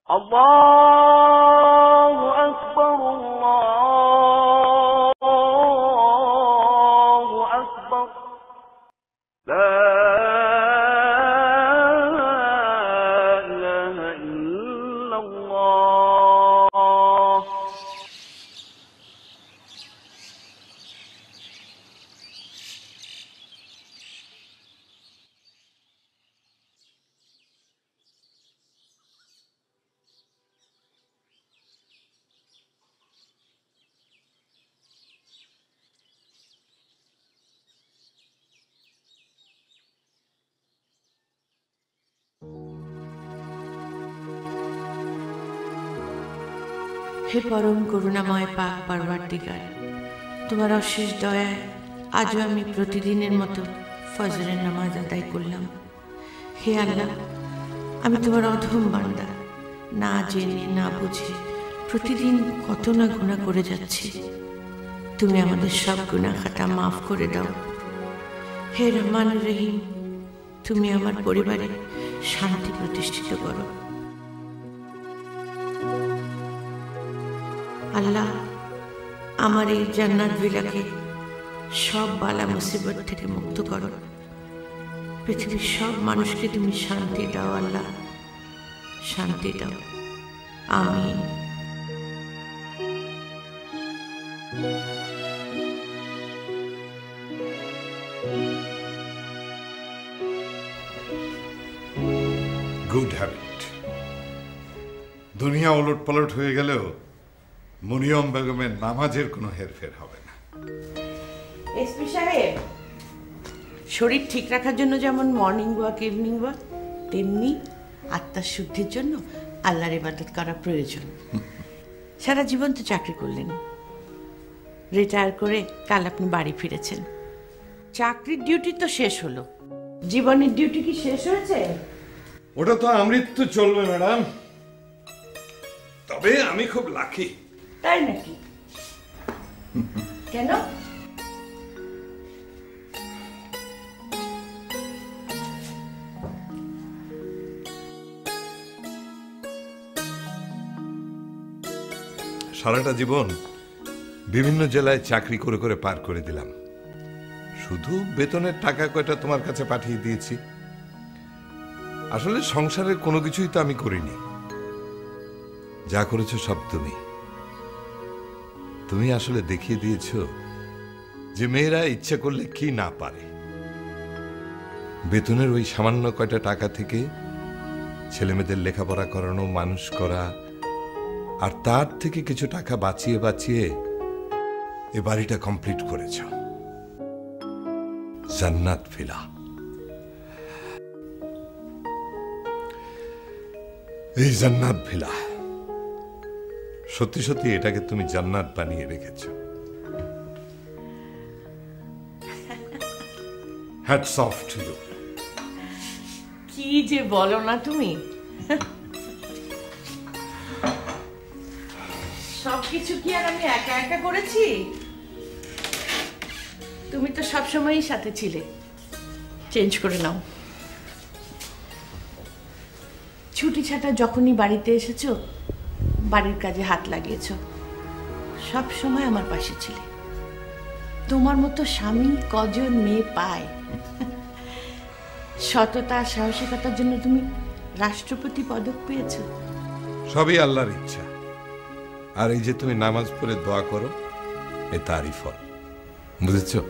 الله أكبر الله أكبر لا إله إلا الله হে পরম করুণাময় পাক পরওয়ারদিগার, তোমার অশেষ দয়ায় আজও আমি প্রতিদিনের মতো ফজরের নামাজ আদায় করলাম। হে আল্লাহ, আমি তোমার অধম বান্দা, না জেনে না বুঝে প্রতিদিন কত না গুনাহ করে যাচ্ছি। তুমি আমাদের সব গুনাহ খাতা মাফ করে দাও। হে রহমান রহিম, তুমি আমার পরিবারে শান্তি প্রতিষ্ঠিত করো। আল্লাহ, আমার এই জান্নাত ভিলাকে সব বালা মুসিবত থেকে মুক্ত করো। পৃথিবীর সব মানুষকে তুমি শান্তি দাও আল্লাহ, শান্তি দাও। আমিন। Good habit. দুনিয়া ওলট পালট হয়ে গেলেও মরিয়ম বেগমের নামাজের কোনো হেরফের হবে না। এসপি সাহেব, শরীর ঠিক রাখার জন্য যেমন মর্নিং ওয়াক ইভিনিং ওয়াক, তেমনি আত্মার শুদ্ধির জন্য আল্লাহর ইবাদত করা প্রয়োজন। সারা জীবন তো চাকরি করলেন, রিটায়ার করে কাল আপনি বাড়ি ফিরেছেন। চাকরির ডিউটি তো শেষ হলো, জীবনের ডিউটি কি শেষ হয়েছে? ওটা তো আমৃত্যু চলবে ম্যাডাম, তবে আমি খুব লাকি। তাই নাকি? কেন? সারাটা জীবন বিভিন্ন জেলায় চাকরি করে করে পার করে দিলাম, শুধু বেতনের টাকা কয়টা তোমার কাছে পাঠিয়ে দিয়েছি। আসলে সংসারের কোনো কিছুই তো আমি করিনি, যা করেছো সব তুমি। তুমি আসলে দেখিয়ে দিয়েছো যে মেয়েরা ইচ্ছা করলে কি না পারে। বেতনের ওই সামান্য কয়টা টাকা থেকে ছেলেমেয়েদের লেখাপড়া করানো, মানুষ করা, আর তার থেকে কিছু টাকা বাঁচিয়ে বাঁচিয়ে এ বাড়িটা কমপ্লিট করেছ। জান্নাত ভিলা। এই জান্নাত ভিলা, সত্যি সত্যি এটাকে তুমি জান্নাত বানিয়ে রেখেছ। Hats off to you. কি যে বলো না তুমি, সবকিছু কি আর আমি একা একা করেছি? তুমি তো সবসময়ই সাথে ছিলে। চেঞ্জ করে নাও। ছুটি ছাটা যখনই বাড়িতে এসেছো, বাড়ির কাজে হাত লাগিয়েছো, সব সময় আমার পাশে ছিলে। তোমার মতো স্বামী কজন মেয়ে পায়? সততা সাহসিকতার জন্য তুমি রাষ্ট্রপতি পদক পেয়েছো। সবই আল্লাহর ইচ্ছা। আর এই যে তুমি নামাজ পড়ে দোয়া করো, এ তারই ফল, বুঝেছো?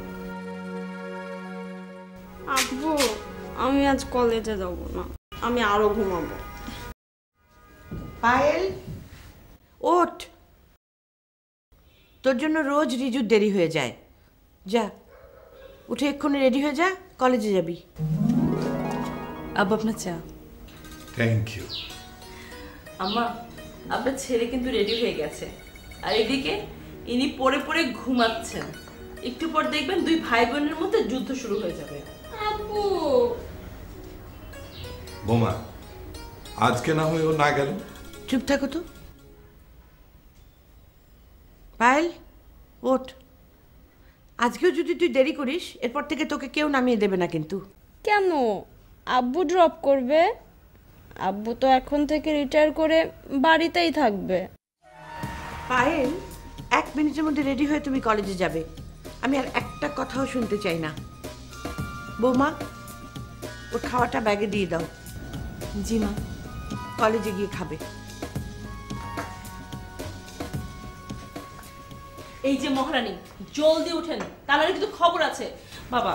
আব্বু, আমি আজ কলেজে যাব না, আমি আরো ঘুমাবো। পায়েল, ওঠ। তোর জন্য রোজ রিজুর দেরি হয়ে যায়। যা, উঠে এক্ষুনি রেডি হয়ে যা, কলেজে যাবি। আব্বু আপনার চা। Thank you. আম্মা, আপনার ছেলে কিন্তু রেডি হয়ে গেছে, আর এদিকে ইনি পড়ে পড়ে ঘুমাচ্ছেন। একটু পর দেখবেন দুই ভাই বোনের মধ্যে যুদ্ধ শুরু হয়ে যাবে। আব্বু, বোমা, আজকে না হয়ে ও না গেল? চুপ থাকো তো। পায়েল, ওঠ। আজকেও যদি তুই দেরি করিস, এরপর থেকে তোকে কেউ নামিয়ে দেবে না কিন্তু। কেন? আব্বু ড্রপ করবে? আব্বু তো এখন থেকে রিটায়ার করে বাড়িতেই থাকবে। পায়েল, 1 মিনিটের মধ্যে রেডি হয়ে তুমি কলেজে যাবে। আমি আর একটা কথাও শুনতে চাই না। বৌমা, ওর খাওয়াটা ব্যাগে দিয়ে দাও। জি মা। কলেজে গিয়ে খাবে। এই যে মহারানী, জলদি উঠেন, তাহলে কিন্তু খবর আছে। বাবা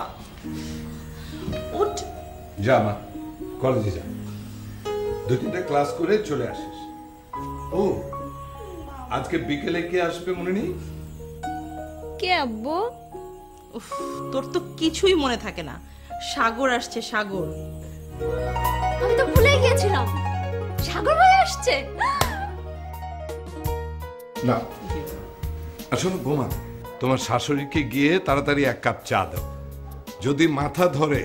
উঠ। যা মা, কলেজে যা, 2-3টা ক্লাস করে চলে আসিস। ও, আজকে বিকেলে কে আসবে মনে নেই? কে আব্বু? উফ, তোর তো কিছুই মনে থাকে না। সাগর আসছে, সাগর। আমি তো ভুলে গিয়েছিলাম, সাগর ভাই আসছে। না, আসলে বোমা, তোমার শাশুড়িকে গিয়ে তাড়াতাড়ি 1 কাপ চা দাও। যদি মাথা ধরে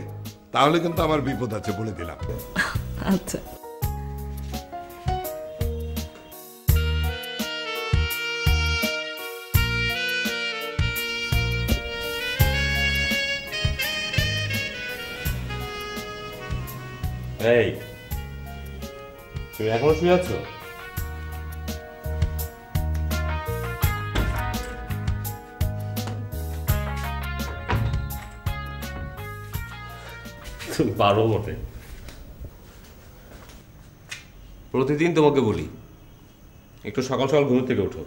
তাহলে কিন্তু আমার বিপদ আছে, বলে দিলাম। আচ্ছা। এই, তুমি এখনো শুয়ে আছো? তুমি পারো বটে। প্রতিদিন তোমাকে বলি একটু সকাল সকাল ঘুম থেকে ওঠো।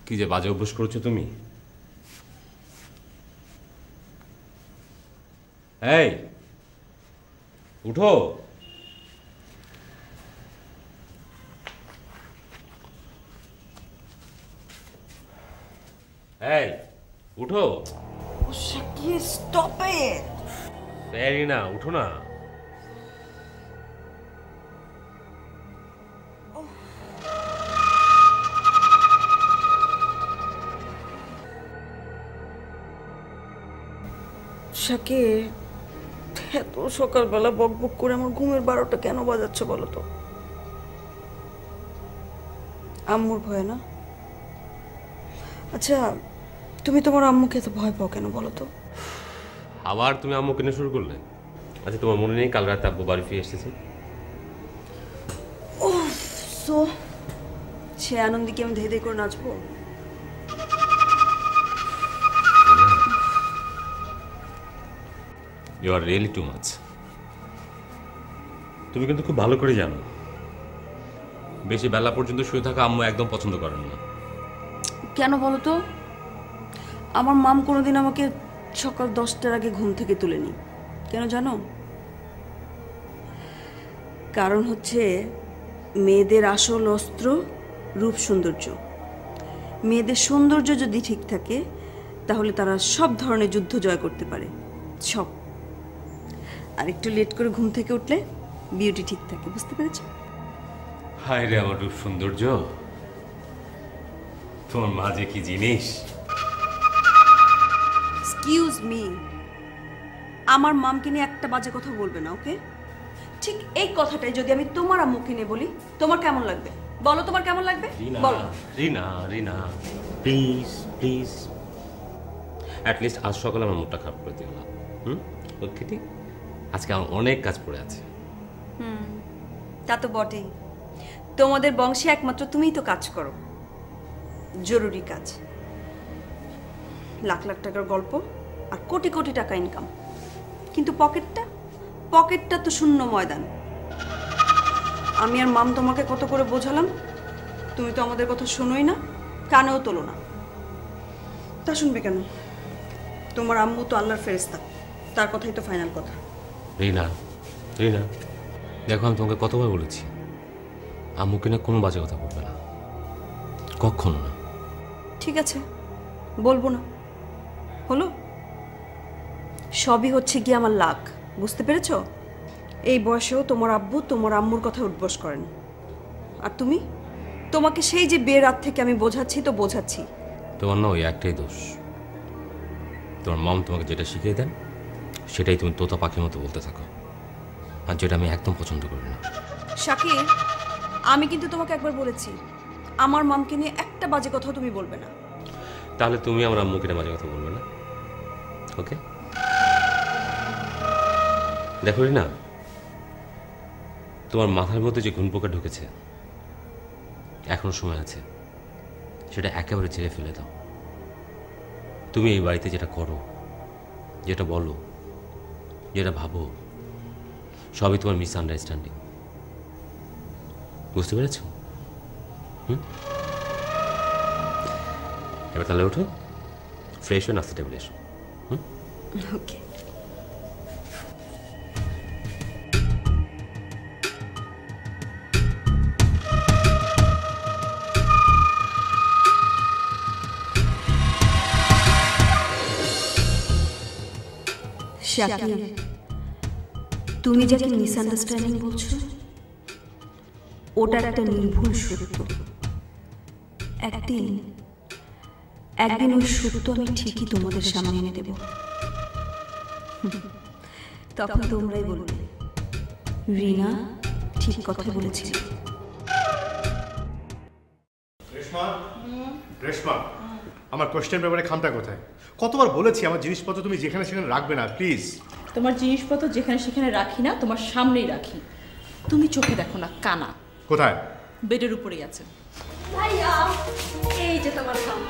কি যে বাজে অভ্যাস করেছো তুমি। এই, উঠো। এই, উঠো। Stop it. প্যারি না, উঠো না। শাকির, এত সকালবেলা বক বক করে আমার ঘুমের 12টা কেন বাজাচ্ছ বলো তো? আম্মুর ভয় না? আচ্ছা, তুমি তোমার আম্মুকে এত ভয় পাও কেন বলো তো? আবার তুমি আম্মুকে নিয়ে শুরু করলে? আচ্ছা, তোমার মনে নেই কাল রাতে আব্বু বাড়ি ফিরে এসেছে? সো সে আনন্দে কি আমি ধেয়ে ধেয়ে করে নাচবো? You are really too much. তুমি কিন্তু খুব ভালো করে জানো বেশি বেলা পর্যন্ত শুয়ে থাকা আম্মু একদম পছন্দ করেন না। কেন বলো তো? আমার মাম কোনোদিন আমাকে সকাল 10টার আগে ঘুম থেকে তুলেনি। কেন জানো? কারণ হচ্ছে মেয়েদের আসল অস্ত্র রূপ সৌন্দর্য। মেয়েদের সৌন্দর্য যদি ঠিক থাকে তাহলে তারা সব ধরনের যুদ্ধ জয় করতে পারে, সব। আর একটু লেট করে ঘুম থেকে উঠলে বিউটি ঠিক থাকে, বুঝতে পেরেছ? হায় রে আমার রূপ সৌন্দর্য, তোমার মা যে কি জিনিস। এক্সকিউজ মি, আমার মামকে নিয়ে একটা বাজে কথা বলবে না, ওকে? ঠিক এই কথাটাই যদি আমি তোমার আম্মুকে নিয়ে বলি, তোমার কেমন লাগবে বলো? তোমার কেমন লাগবে বলো? রিনা, রিনা প্লিজ প্লিজ, অ্যাটলিস্ট আজ সকালে আমার মুখটা খারাপ করে দিও না। ওকে, ঠিক, আজকে আমার অনেক কাজ পড়ে আছে। তা তো বটেই, তোমাদের বংশে একমাত্র তুমিই তো কাজ করো, জরুরি কাজ। লাখ লাখ টাকার গল্প আর কোটি কোটি টাকা ইনকাম, কিন্তু পকেটটা তো শূন্য ময়দান। আমি আর মাম তোমাকে কত করে বোঝালাম, তুমি তো আমাদের কথা শোনোই না, কানেও তোলো না। তা শুনবে কেন? তোমার আম্মু তো আল্লাহর ফেরেশতা, তার কথাই তো ফাইনাল কথা। রিনা, রিনা দেখো, আমি তোমাকে কতবার বলেছি আম্মুকে না কোনো বাজে কথা বলবে না, কখনো না। ঠিক আছে, বলবো না, হলো? সবই হচ্ছে গিয়ে আমার লাক, বুঝতে পেরেছ? এই বয়সেও তোমার আব্বু তোমার আম্মুর কথা উঠবস করেন, আর তুমি, তোমাকে সেই যে বিয়ের রাত থেকে আমি বোঝাচ্ছি তো বোঝাচ্ছি। তোমার না ওই একটাই দোষ, তোমার মম তোমাকে যেটা শিখিয়ে দেন সেটাই তুমি তোতা পাখির মতো বলতে থাকো, আর যেটা আমি একদম পছন্দ করি না। শাকির, আমি কিন্তু তোমাকে একবার বলেছি আমার মামকে নিয়ে একটা বাজে কথাও তুমি বলবে না। তাহলে তুমি আমার আম্মুকে নিয়ে বাজে কথা বলবে না, ওকে? দেখো রিনা, তোমার মাথার মধ্যে যে ঘুম পোকা ঢুকেছে এখনো সময় আছে, সেটা একেবারে ছেড়ে ফেলে দাও। তুমি এই বাড়িতে যেটা করো, যেটা বলো, যেটা ভাবো, সবই তোমার মিসআন্ডারস্ট্যান্ডিং। বুঝতে পেরেছ? এবার তাহলে ওঠো, ফ্রেশ হয়ে নাস্তা টেবিলে এসো। ওকে। শাকির, তুমি যাকে মিসআন্ডারস্ট্যান্ডিং বলছো ওটার একটা নির্ভুল সত্য। একদিন ওই সত্য আমি ঠিকই তোমাদের সামনে এনে দেব। তখন তোমরাই বলবে রিনা ঠিক কথা বলেছিল। রেশমা, আমার কোশ্চেন পেপারে খামটা কোথায়? কতবার বলেছি আমার জিনিসপত্র তুমি যেখানে সেখানে রাখবে না, প্লিজ। তোমার জিনিসপত্র যেখানে সেখানে রাখি না, তোমার সামনেই রাখি। তুমি চোখে দেখো না, কানা। কোথায়? বেডের উপরেই আছে। ভাইয়া এই যে তোমার খাম।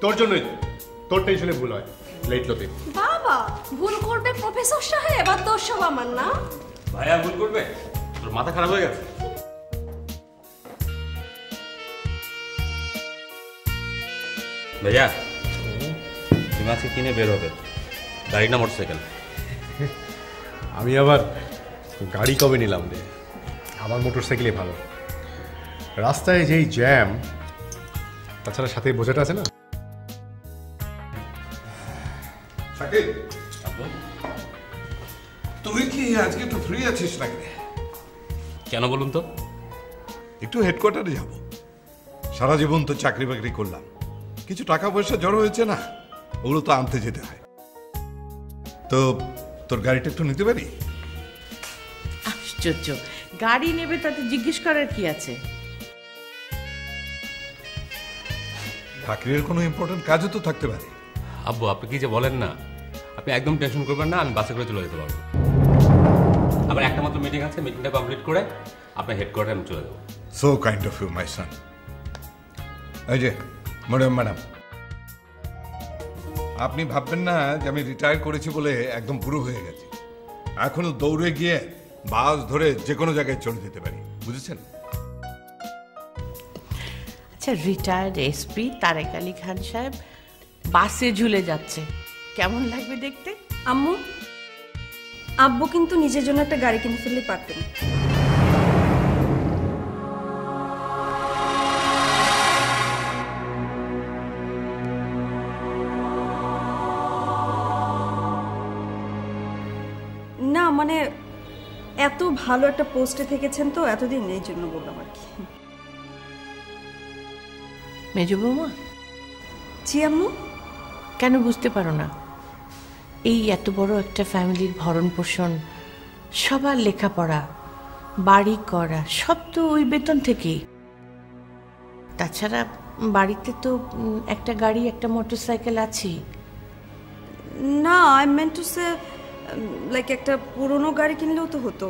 তোর জন্যই, তোর টেনশনে ভুল হয় লেট লোতে। বাবা ভুল করবে প্রফেসর সাহেব, আর দোষ সব আমার না। ভাইয়া ভুল করবে? তোর মাথা খারাপ হয়ে গেছে? ভাইয়া তুমি আজকে কিনে বের হবে, গাড়ি না মোটরসাইকেল? আমি আবার গাড়ি কবে নিলাম রে, আমার মোটরসাইকেলই ভালো। রাস্তায় যেই জ্যাম, তাছাড়া সাথে বোঝাটা আছে না। তুই কি আজকে একটু ফ্রি আছিস নাকি? কেন বলুন তো? একটু হেডকোয়ার্টারে যাব। সারা জীবন তো চাকরি বাকরি করলাম, কিছু টাকা পয়সা জড়ো হয়েছে না, ওগুলো তো আনতে যেতে হয়। তো তোর গাড়িটা একটু নিতে পারি? আশ্চর্য, গাড়ি নেবে তাতে জিজ্ঞেস করার কি আছে? চাকরির কোনো ইম্পর্টেন্ট কাজও তো থাকতে পারে। আব্বু আপনি কি যে বলেন না, আপনি একদম টেনশন করবেন না, আমি বাসে করে চলে যেতে পারবো। আবার একটা মাত্র মিটিং আছে, মিটিংটা কমপ্লিট করে আপনার হেডকোয়ার্টারে আমি চলে যাবো। So kind of you my son. এই যে ম্যাডাম, আপনি ভাববেন না যে আমি রিটায়ার করেছি বলে একদম বুড়ো হয়ে গেছি। এখনো দৌড়ে গিয়ে বাস ধরে যে কোনো জায়গায় চলে যেতে পারি, বুঝেছেন? আচ্ছা, রিটায়ার্ড এসপি তারেক আলী খান সাহেব বাসে ঝুলে যাচ্ছে, কেমন লাগবে দেখতে? আম্মু, আব্বু কিন্তু নিজের জন্য একটা গাড়ি কিনে ফেললে পারতেন। না মানে এত ভালো একটা পোস্টে থেকেছেন তো এতদিন, এই জন্য বললাম আর কি। মেজ বৌমা, জি আম্মু। কেন বুঝতে পারো না? এই এত বড় একটা ফ্যামিলির ভরণ পোষণ, সবার লেখাপড়া, বাড়ি করা, সব তো ওই বেতন থেকেই। তাছাড়া বাড়িতে তো একটা গাড়ি, একটা মোটরসাইকেল আছেই। না, I meant to say like একটা পুরনো গাড়ি কিনলেও তো হতো।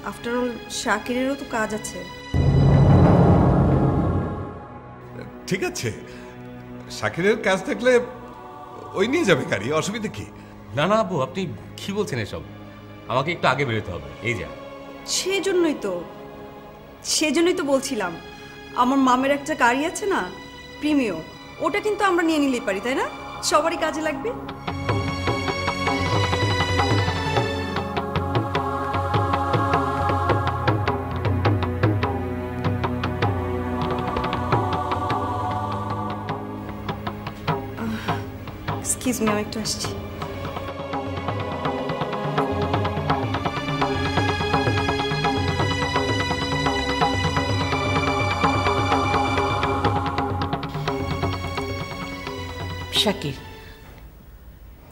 আফটার অল শাকিরেরও তো কাজ আছে। ঠিক আছে, শাকিরের কাজ থাকলে ওই নিয়ে যাবে গাড়ি, অসুবিধা কি? না না আব্বু, আপনি কি বলছেন এসব? আমাকে একটু আগে বেরোতে হবে। এই যা, সেজন্যই তো বলছিলাম, আমার মামের একটা গাড়ি আছে না, প্রিমিও, ওটা কিন্তু আমরা নিয়ে নিলেই পারি, তাই না? সবারই কাজে লাগবে। এক্সকিউজ মি, আমি একটু আসছি। শাকির,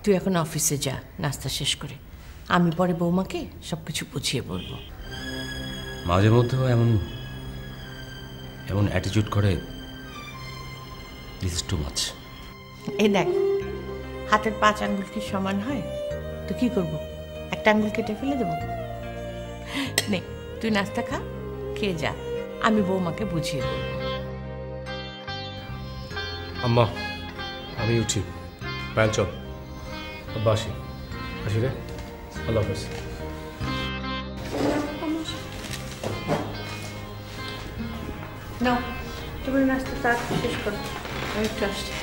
তুই এখন অফিসে যা নাস্তা শেষ করে, আমি পরে বৌমাকে সবকিছু বুঝিয়ে বলবো। মাঝে মধ্যেও এমন এমন অ্যাটিটিউড করে, দিস ইজ টু মাচ। এই দেখ, হাতের 5 আঙ্গুল কি সমান হয়? তো কি করব, একটা আঙ্গুল কেটে ফেলে দেবো? নে তুই নাস্তা খা, খেয়ে যা, আমি বৌমাকে বুঝিয়ে দেবো। আম্মা আমি উঠি, প্যান চল, আব্বা আসি, আসি রে, আল্লাহ হাফেজ। নাও তোমার নাস্তা তাড়াতাড়ি শেষ করো, আমি একটু আসছি।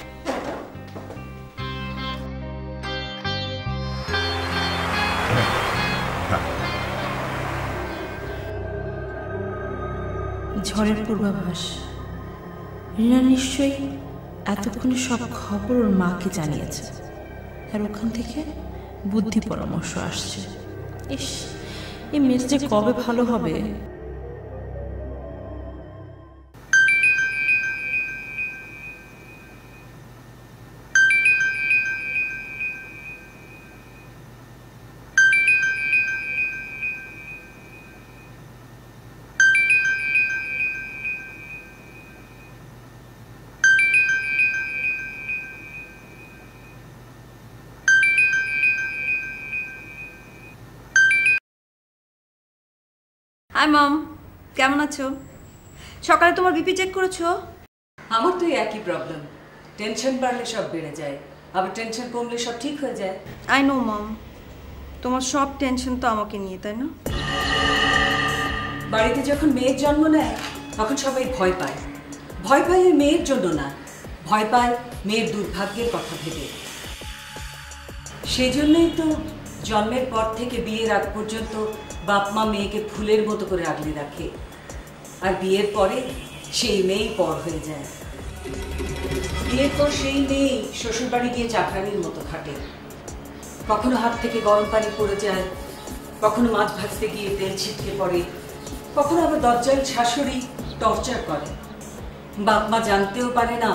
ঝড়ের পূর্বাভাস। রিনা নিশ্চয়ই এতক্ষণে সব খবর ওর মাকে জানিয়েছে, আর ওখান থেকে বুদ্ধি পরামর্শ আসছে। ইস, এই মেয়ে যে কবে ভালো হবে। হাই মম, কেমন আছো? সকালে তোমার বিপি চেক করেছো? আমার তো একই প্রবলেম, টেনশন বাড়লে সব বেড়ে যায়, আবার টেনশন কমলে সব ঠিক হয়ে যায়। আই নো মম, তোমার সব টেনশন তো আমাকে নিয়ে, তাই না? বাড়িতে যখন মেয়ের জন্ম নেয় তখন সবাই ভয় পায়। ভয় পায় ওই মেয়ের জন্য না, ভয় পায় মেয়ের দুর্ভাগ্যের কথা ভেবে। সেই জন্যই তো জন্মের পর থেকে বিয়ের আগ পর্যন্ত বাপ মা মেয়েকে ফুলের মতো করে আগলে রাখে, আর বিয়ের পরে সেই মেয়েই পর হয়ে যায়। বিয়ের পর সেই মেয়েই শ্বশুরবাড়ি গিয়ে চাকরানির মতো খাটে। কখনো হাত থেকে গরম পানি পড়ে যায়, কখনো মাছ ভাজতে গিয়ে তেল ছিটকে পড়ে, কখনো আবার দরজাল শাশুড়ি টর্চার করে। বাপ মা জানতেও পারে না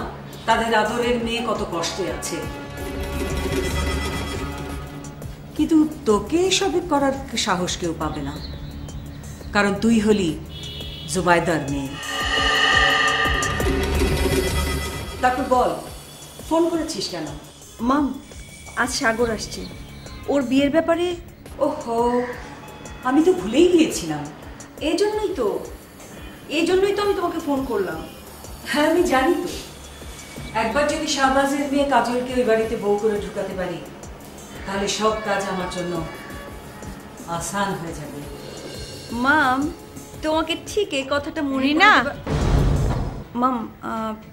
তাদের আদরের মেয়ে কত কষ্টে আছে। কিন্তু তোকে এসবে করার সাহস কেউ পাবে না, কারণ তুই হলি জুবাইদার মেয়ে। তারপর বল, ফোন করেছিস কেন? মাম, আজ সাগর আসছে, ওর বিয়ের ব্যাপারে। ওহো, আমি তো ভুলেই গিয়েছিলাম। এই জন্যই তো আমি তোমাকে ফোন করলাম। হ্যাঁ আমি জানি তো, একবার যদি শাহবাজের মেয়ে কাজলকে ওই বাড়িতে বউ করে ঢুকাতে পারি তাহলে সব কাজ আমার জন্য আসান হয়ে যাবে। মাম, তোমাকে ঠিক এই কথাটা মনে রিনা। মাম,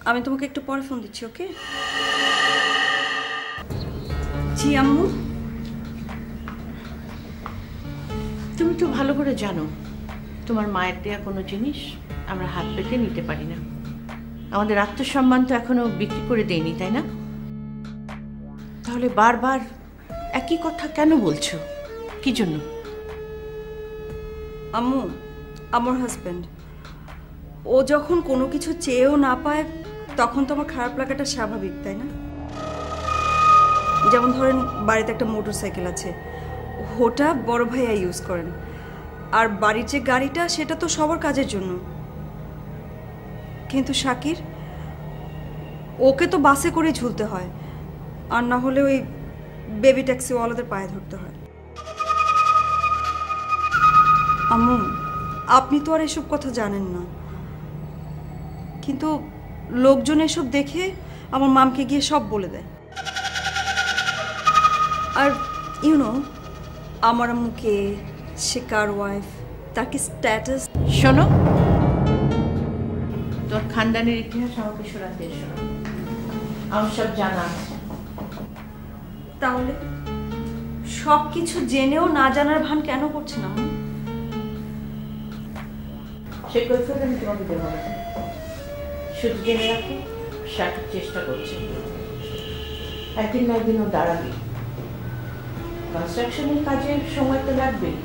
আমি তোমাকে একটু পরে ফোন দিচ্ছি, ওকে? জি আম্মু। তুমি তো ভালো করে জানো তোমার মায়ের দেয়া কোনো জিনিস আমরা হাত পেতে নিতে পারি না। আমাদের আত্মসম্মান তো এখনো বিক্রি করে দেয়নি, তাই না? তাহলে বারবার একই কথা কেন বলছো? কি জন্য? আম্মু, আমার হাজব্যান্ড, ও যখন কোনো কিছু চেয়েও না পায় তখন তো আমার খারাপ লাগাটা স্বাভাবিক, তাই না? যেমন ধরেন বাড়িতে একটা মোটরসাইকেল আছে, ওটা বড় ভাইয়া ইউজ করেন, আর বাড়ির যে গাড়িটা সেটা তো সবার কাজের জন্য। কিন্তু শাকির, ওকে তো বাসে করে ঝুলতে হয়, আর না হলে ওই বেবি ট্যাক্সিওয়ালাদের পায়ে ধরতে হয়। আম্মু, আপনি তো আর এসব কথা জানেন না, কিন্তু লোকজন এসব দেখে আমার মামকে গিয়ে সব বলে দেয়। আর ইউনো, আমার আম্মুকে সে কার ওয়াইফ, তার কি স্ট্যাটাস। শোনো, তোর খানদানের ইতিহাস আমাকে শোনাতে এসো না, আমার সব জানা আছে। তাহলে সব কিছু জেনেও না জানার ভান কেন করছে না? সে কৈফিয়ত আমি তোমাকে দেবো না, শুধু জেনে রাখো শাকিব চেষ্টা করছে, একদিন না একদিন ও দাঁড়াবে। কনস্ট্রাকশনের কাজে সময় তো লাগবেই।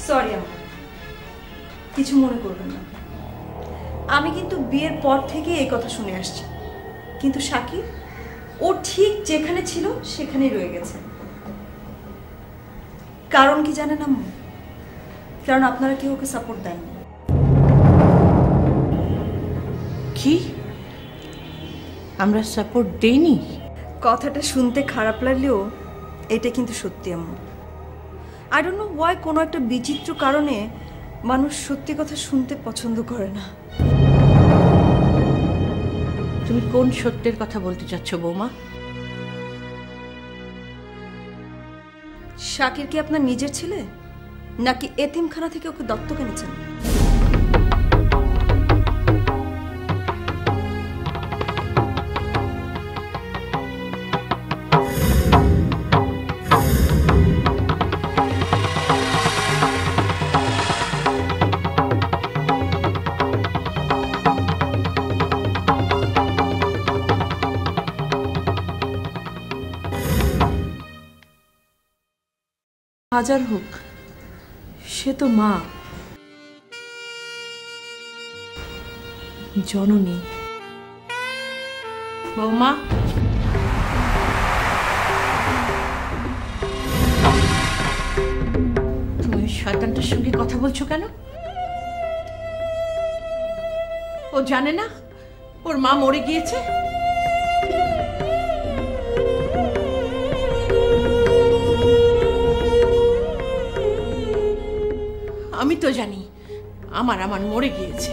সরি আম্মু, কিছু মনে করবেন না। আমি কিন্তু বিয়ের পর থেকে এই কথা শুনে আসছি, কিন্তু শাকিব ও ঠিক যেখানে ছিল সেখানেই রয়ে গেছে। কারণ কি জানেন আম্মু? কারণ আপনারা কেউ ওকে সাপোর্ট দেননি। কি? আমরা সাপোর্ট দেইনি? কথাটা শুনতে খারাপ লাগলেও এটা কিন্তু সত্যি আম্মু। আই ডোন্ট নো ওয়াই কোনো একটা বিচিত্র কারণে মানুষ সত্যি কথা শুনতে পছন্দ করে না। তুমি কোন সত্যের কথা বলতে চাচ্ছ বৌমা? শাকির কি আপনার নিজের ছেলে, নাকি এতিমখানা থেকে ওকে দত্তক এনেছেন? হাজার হোক, সে তো মা, জননী। বৌমা, তুমি শয়তানটার সঙ্গে কথা বলছো কেন? ও জানে না ওর মা মরে গিয়েছে? আমি তো জানি আমার মরে গিয়েছে।